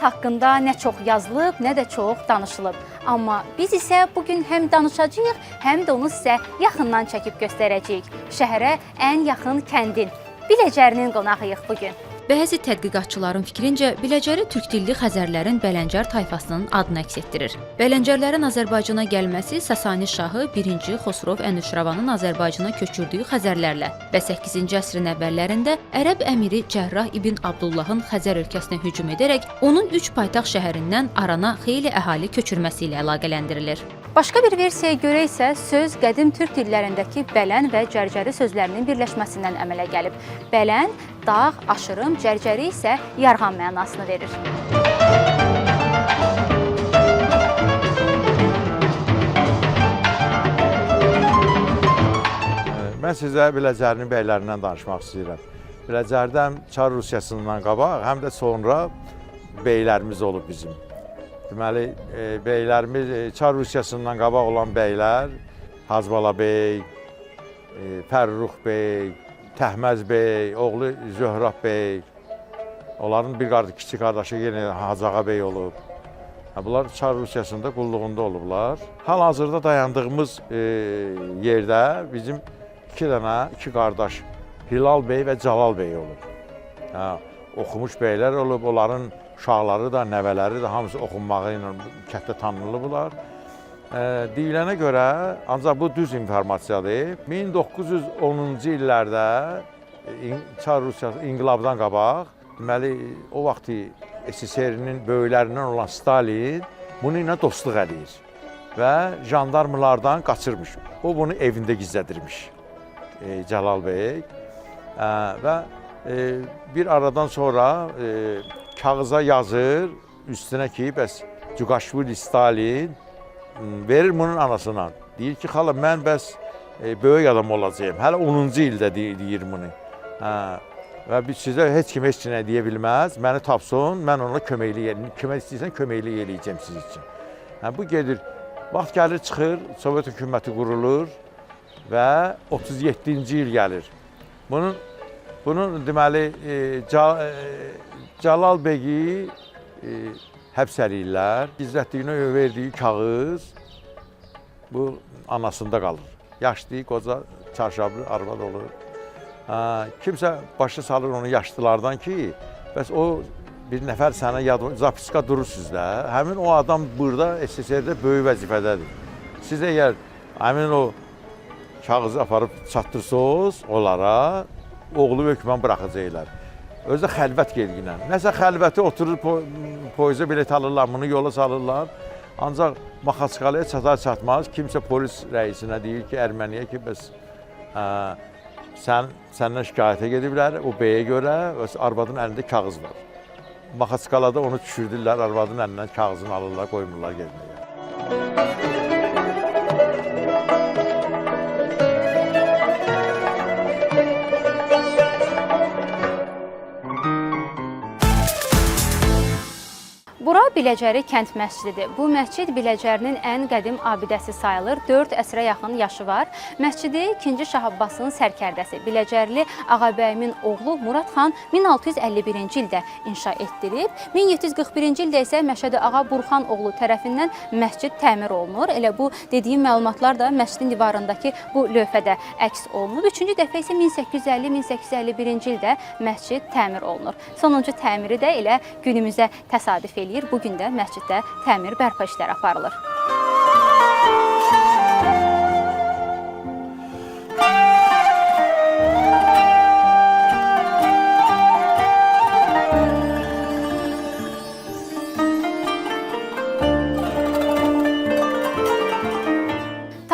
haqqında nə çox yazılıb, nə də çox danışılıb. Amma biz isə bugün həm danışacağıq, həm də onu sizə yaxından çəkib göstərəcəyik. Şəhərə ən yaxın kəndin, Biləcərinin qonağıyıq bugün. Bəzi tədqiqatçıların fikrincə, Biləcəri türk dilli Xəzərlərin Bələncər tayfasının adını əks etdirir. Bələncərlərin Azərbaycana gəlməsi Sasani şahı 1-ci Xosrov Ənuşravanın Azərbaycana köçürdüyü Xəzərlərlə və 8-ci əsrin əvvəllərində Ərəb əmiri Cərrah ibn Abdullahın Xəzər ölkəsinə hücum edərək onun 3 paytaxt şəhərindən Arana xeyli əhali köçürməsi ilə əlaqələndirilir. Başqa bir versiyaya görə isə söz qədim türk dillərindəki bələn və cərcəri sözlərinin birləşməsindən əmələ gəlib. Bələn, dağ, aşırım, cərcəri isə yarğan mənasını verir. Mən sizə Biləcərinin bəylərindən danışmaq istəyirəm. Biləcərdə həm Çar Rusiyasından qabaq, həm də sonra bəylərimiz olub bizim. Deməli, bəylərimiz, Çar Rusiyasından qabaq olan bəylər, Hacbala bəy, Fərrux bəy, Təhməz bəy, oğlu Zöhrab bəy, onların bir kiçik qardaşı yenə Hacağa bəy olub. Bunlar Çar Rusiyasında qulluğunda olublar. Hal-hazırda dayandığımız yerdə bizim iki qardaş Hilal bəy və Cəlal bəy olub. Oxumuş bəylər olub, onların uşaqları da, nəvələri də hamısı oxunmağı ilə kənddə tanınılıblar. Deyilənə görə, ancaq bu düz informasiyadır. 1910-cu illərdə Çar Rusiyası inqilabdan qabaq, deməli, o vaxt SSR-nin böyüklərindən olan Stalin bunu ilə dostluq edir və jandarmalardan qaçırmış. O bunu evində gizlədirmiş, Cəlal bəy. Və bir aradan sonra kağıza yazır, üstünə ki, bəs Cuqaşvili Stalin verir bunun anasına. Deyir ki, xala, mən bəs böyük adam olacağım. Hələ 10-cu ildə deyir bunu. Və sizə heç kim nə deyə bilməz. Məni tapsın, mən ona köməkli istəyirsən, köməkli eləyəcəm siz üçün. Bu gedir, vaxt gəlir, çıxır, Sovet hökuməti qurulur və 37-ci il gəlir. Bunun deməli, Cəlal bəyi həbs eləyirlər. Gizlətdiyinə verdiyi kağız bu anasında qalır. Yaşlı, qoca, çarşablı arvad olur. Kimsə başa salır onu yaşlılardan ki, bəs o bir nəfər sənə zapiska durur sizdə. Həmin o adam burada SSR-də böyük vəzifədədir. Siz əgər həmin o kağızı aparıb çatdırsınız onlara, oğlu hökmən buraxacaqlar. Özü xəlvət gedginə. Nəsə xəlvəti oturur, poyuza bilet alırlar, bunu yola salırlar. Ancaq Maxaçqalaya çatar-çatmaz kimsə polis rəisinə deyir ki, Erməniyə ki, bəs səndən şikayətə gediblər, o bəyə görə arvadın əlində kağız var. Maxaçqalada onu düşürdürlər, arvadın əlindən kağızını alırlar, qoymurlar gezməyə. Bura Biləcəri kənd məscididir. Bu məscid Biləcərinin ən qədim abidəsi sayılır. 4 əsrə yaxın yaşı var. Məscidi 2-ci Şah Abbasın sərkərdəsi Biləcərli Ağabəyimin oğlu Murad xan 1651-ci ildə inşa etdirib. 1741-ci ildə isə Məşədi Ağa Burxan oğlu tərəfindən məscid təmir olunur. Elə bu dediyim məlumatlar da məscidin divarındakı bu lövhədə əks olunub. 3-cü dəfə isə 1850-1851-ci ildə məscid təmir olunur. Sonuncu təmiri də elə günümüzə təsadüf eləyir. Bugün də məsciddə təmir bərpa işləri aparılır.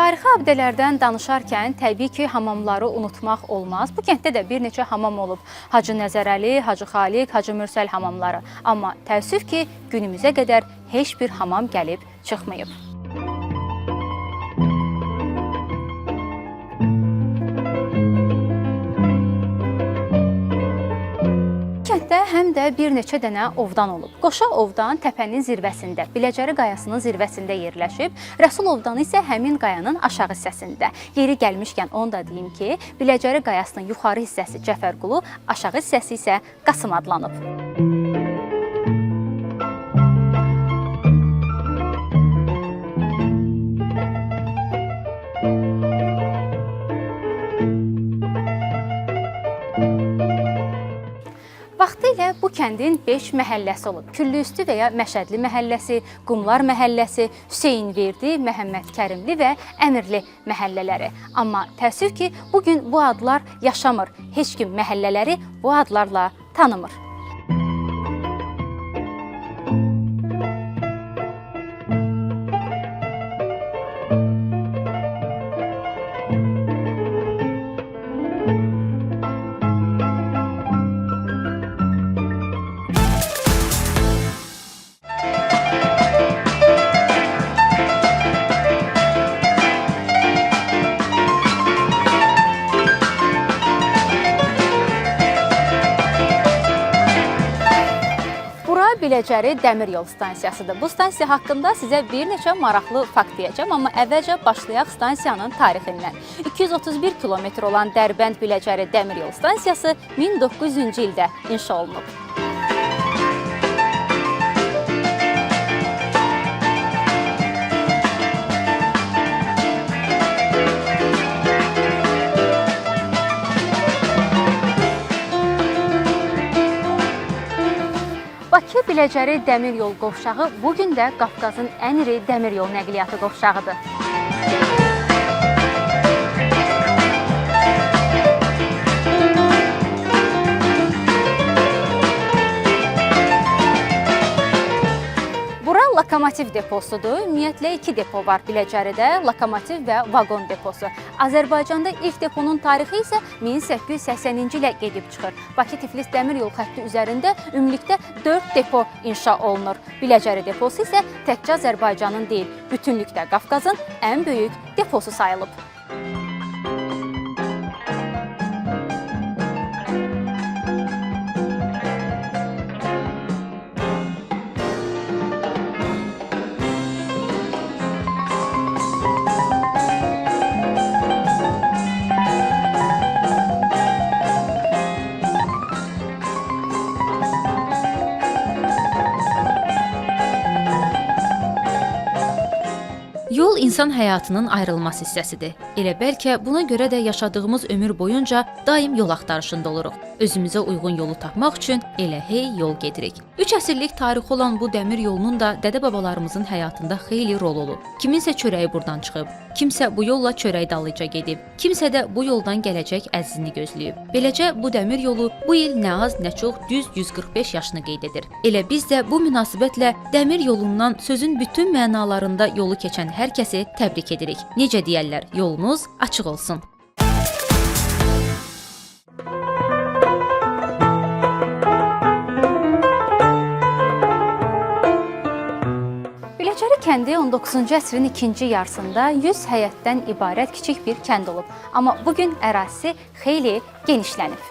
Tarixi abidələrdən danışarkən təbii ki, hamamları unutmaq olmaz. Bu kənddə də bir neçə hamam olub. Hacı Nəzərəli, Hacı Xaliq, Hacı Mürsəl hamamları. Amma təəssüf ki, günümüzə qədər heç bir hamam gəlib çıxmayıb. Kənddə həm də bir neçə dənə ovdan olub. Qoşa ovdan təpənin zirvəsində, Biləcəri qayasının zirvəsində yerləşib, Rəsul ovdanı isə həmin qayanın aşağı hissəsində. Yeri gəlmişkən onu da deyim ki, Biləcəri qayasının yuxarı hissəsi Cəfərqulu, aşağı hissəsi isə Qasım adlanıb. kəndin 5 məhəlləsi olub. Küllüüstü və ya Məşədli məhəlləsi, Qumlar məhəlləsi, Hüseynverdi, Məhəmməd Kərimli və Əmirli məhəllələri. Amma təəssüf ki, bugün bu adlar yaşamır. Heç kim məhəllələri bu adlarla tanımır. Biləcəri dəmir yol stansiyasıdır. Bu stansiya haqqında sizə bir neçə maraqlı fakt deyəcəm, amma əvvəlcə başlayaq stansiyanın tarixindən. 231 kilometr olan Dərbənd Biləcəri dəmir yol stansiyası 1900-cü ildə inşa olunub. Bakı-Biləcəri dəmir yol qovşağı bugün də Qafqazın ən iri dəmir yol nəqliyyatı qovşağıdır. Lokomotiv deposudur. Ümumiyyətlə 2 depo var Biləcəridə, lokomotiv və vaqon deposu. Azərbaycanda ilk deponun tarixi isə 1880-ci ilə gedib çıxır. Bakı-Tiflis dəmir yol xətti üzərində ümumilikdə 4 depo inşa olunur. Biləcəri deposu isə təkcə Azərbaycanın deyil, bütünlükdə Qafqazın ən böyük deposu sayılıb. Yol insan həyatının ayrılmaz hissəsidir. Elə bəlkə buna görə də yaşadığımız ömür boyunca daim yol axtarışında oluruq. Özümüzə uyğun yolu tapmaq üçün elə hey yol gedirik. 3 əsrlik tarixi olan bu dəmir yolunun da dədə-babalarımızın həyatında xeyli rol olub. Kiminsə çörəyi buradan çıxıb, kimsə bu yolla çörək dalıyca gedib, kimsə də bu yoldan gələcək əzizini gözləyib. Beləcə bu dəmir yolu bu il nə az, nə çox düz 145 yaşını qeyd edir. Elə biz də bu münasibətlə dəmir yolundan sözün bütün mənalarında yolu keçən hər kəsi təbrik edirik. Necə deyərlər, yolunuz açıq olsun. Biləcəri kəndi 19-cu əsrin ikinci yarısında 100 həyətdən ibarət kiçik bir kənd olub. Amma bugün ərazisi xeyli genişlənib.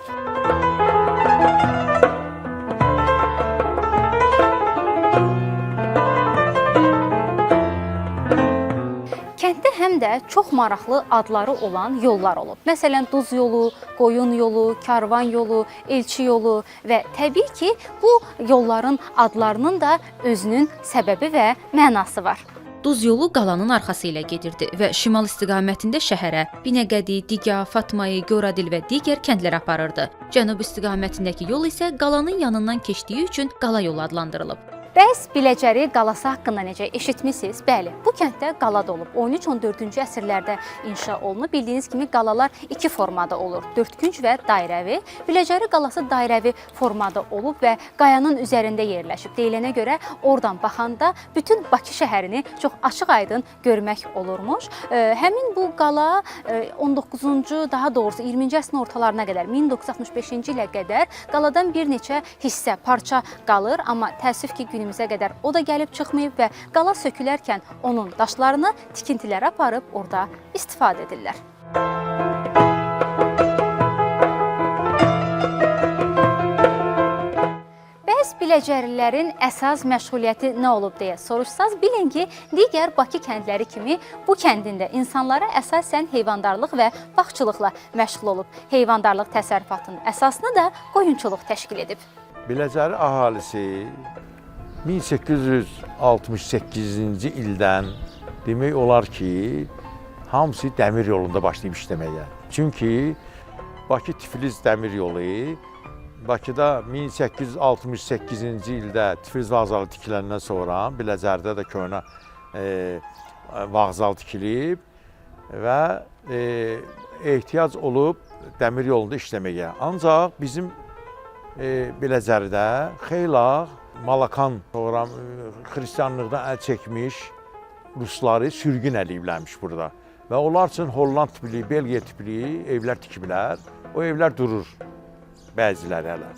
Kənddə həm də çox maraqlı adları olan yollar olub. Məsələn, Duz yolu, Qoyun yolu, Karvan yolu, Elçi yolu və təbii ki, bu yolların adlarının da özünün səbəbi və mənası var. Duz yolu qalanın arxası ilə gedirdi və şimal istiqamətində şəhərə, Binəqədi, Digah, Fatmayı, Göradil və digər kəndlərə aparırdı. Cənub istiqamətindəki yol isə qalanın yanından keçdiyi üçün qala yolu adlandırılıb. Bəs Biləcəri qalası haqqında necə eşitmisiniz? Bəli, bu kənddə qala da olub. 13-14-cü əsrlərdə inşa olunub. Bildiyiniz kimi qalalar 2 formada olur. Dördkünc və dairəvi. Biləcəri qalası dairəvi formada olub və qayanın üzərində yerləşib. Deyilənə görə oradan baxanda bütün Bakı şəhərini çox açıq-aydın görmək olurmuş. Həmin bu qala 19-cu, daha doğrusu 20-ci əsrin ortalarına qədər, 1965-ci ilə qədər qaladan bir neçə hissə, parça qalır. Amma təəssüf ki, günümüzə qədər o da gəlib çıxmayıb və qala sökülərkən onun daşlarını tikintilərə aparıb orada istifadə edirlər. Bəs Biləcərilərin əsas məşğuliyyəti nə olub deyə soruşsaz, bilin ki, digər Bakı kəndləri kimi bu kəndində insanlara əsasən heyvandarlıq və bağçılıqla məşğul olub. Heyvandarlıq təsərrüfatının əsasını da qoyunçuluq təşkil edib. Biləcəri əhalisi 1868-ci ildən demək olar ki, hamısı dəmir yolunda başlayıb işləməyə. Çünki Bakı-Tiflis dəmir yolu Bakıda 1868-ci ildə Tiflis vağzalı tikiləndən sonra Biləcərdə də köhnə vağzal tikilib və ehtiyac olub dəmir yolunda işləməyə. Ancaq bizim Biləcərdə xeyli Malakan, sonra xristianlıqdan əl çəkmiş rusları sürgün eləyiblərmiş burada. Və onlar üçün Holland tipli, Belgiya tipli evlər tikiblər. O evlər durur, bəziləri hələ.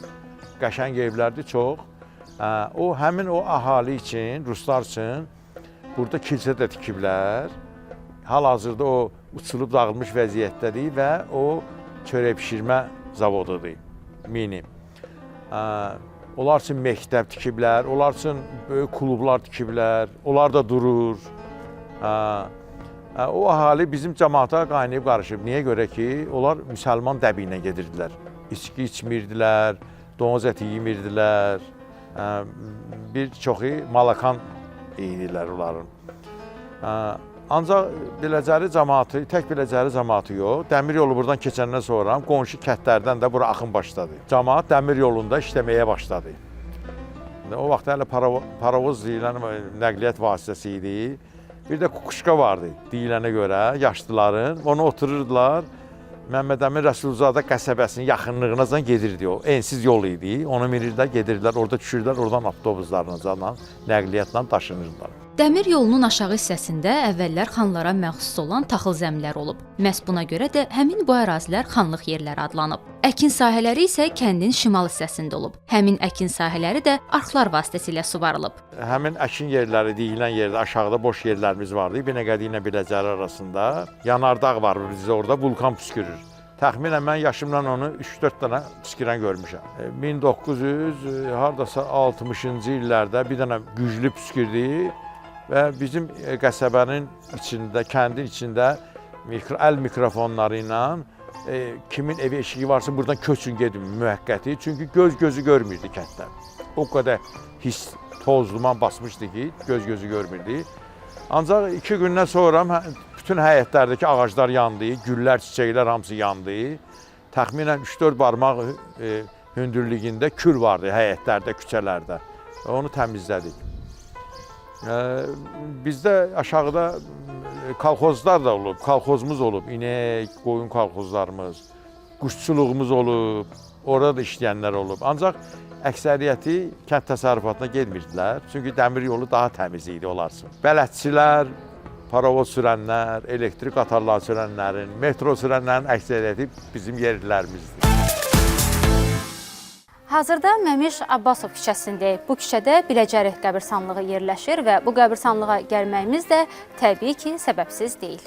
Qəşəng evlərdir çox. Həmin o əhali üçün, ruslar üçün burada kilsə də tikiblər. Hal-hazırda o uçulub dağılmış vəziyyətdədir və o çörək bişirmə zavodudur, mini. Onlar üçün məktəb tikiblər, onlar üçün böyük klublar tikiblər, onlar da durur. O əhali bizim cəmaata qaynayıb qarışıb. Niyə görə ki, onlar müsəlman dəbiyinə gedirdilər. İçki içmirdilər, donuz əti yemirdilər. Bir çoxu Malakan idilər onların. Ancaq Biləcəri cəmaatı, tək Biləcəri cəmaatı yox, dəmir yolu buradan keçəndən sonra qonşu kəndlərdən də bura axın başladı. Cəmaat dəmir yolunda işləməyə başladı. O vaxt hələ parovoz deyilən nəqliyyat vasitəsi idi. Bir də kukuşka vardı deyilənə görə, yaşlıların. Onu otururdular. Məmməd Əmin Rəsulzadə qəsəbəsinin yaxınlığına gedirdi o. Ensiz yol idi. Onu minirdilər, gedirdilər, orada düşürdülər, oradan avtobuslarla, nəqliyyatla daşınırdılar. Dəmir yolunun aşağı hissəsində əvvəllər xanlara məxsus olan taxıl zəmilər olub. Məhz buna görə də həmin bu ərazilər xanlıq yerləri adlanıb. Əkin sahələri isə kəndin şimal hissəsində olub. Həmin əkin sahələri də arxlar vasitəsilə suvarılıb. Həmin əkin yerləri deyilən yerdə aşağıda boş yerlərimiz vardı. Binəqədi ilə Biləcəri arasında yanardağ var bizdə orada, vulkan püskürür. Təxminən mən yaşımdan onu 3-4 dənə püskürən görmüşəm. 1960-cı illərdə bir dənə güclü püskürdü. Və bizim qəsəbənin içində, kəndin içində əl mikrofonları ilə kimin evi eşiği varsa buradan köçün gedin müvəqqəti. Çünki göz gözü görmürdü kənddə. O qədər his, toz, duman basmışdı ki, göz gözü görmürdü. Ancaq 2 gündən sonra bütün həyətlərdəki ağaclar yandı, güllər, çiçəklər hamısı yandı. Təxminən 3-4 barmaq hündürlüyündə kül vardı həyətlərdə, küçələrdə. Onu təmizlədik. Bizdə aşağıda kolxozlar da olub, kolxozumuz olub, inek, qoyun kolxozlarımız, quşçuluğumuz olub, orada da işləyənlər olub. Ancaq əksəriyyəti kənd təsərrüfatına getmirdilər, çünki dəmir yolu daha təmiz idi onlar üçün. Bələdçilər, parovoz sürənlər, elektrik qatarları sürənlərin, metro sürənlərin əksəriyyəti bizim yerlilərimizdir. Hazırda Məmiş Abbasov küçəsindəyik. Bu küçədə Biləcəri qəbirstanlığı yerləşir və bu qəbirstanlığa gəlməyimiz də təbii ki, səbəbsiz deyil.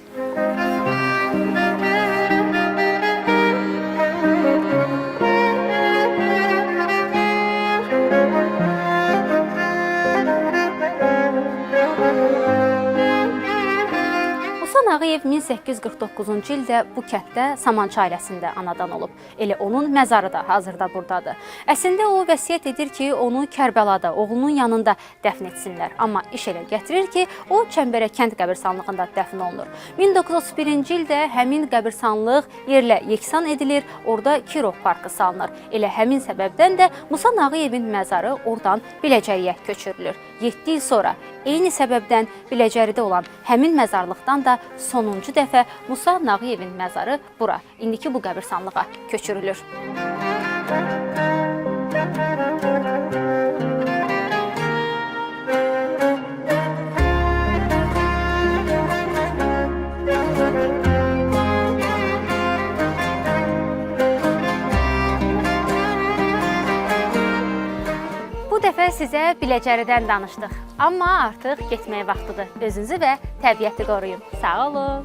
Ağayev 1849-cu ildə bu kənddə Samançı ailəsində anadan olub. Elə onun məzarı da hazırda buradadır. Əslində o vəsiyyət edir ki, onu Kərbəlada, oğlunun yanında dəfn etsinlər. Amma iş elə gətirir ki, o Çəmbərə kənd qəbirstanlığında dəfn olunur. 1931-ci ildə həmin qəbirstanlıq yerlə yeksan edilir, orada Kirov parkı salınır. Elə həmin səbəbdən də Musa Nağıyevin məzarı oradan Biləcəriyə köçürülür. 7 il sonra eyni səbəbdən Biləcəridə olan həmin məzarlıqdan da sonuncu dəfə Musa Nağıyevin məzarı bura, indiki bu qəbirstanlığa köçürülür. Bu dəfə sizə Biləcəridən danışdıq. Amma artıq getməyə vaxtıdır. Özünüzü və təbiəti qoruyun. Sağ olun.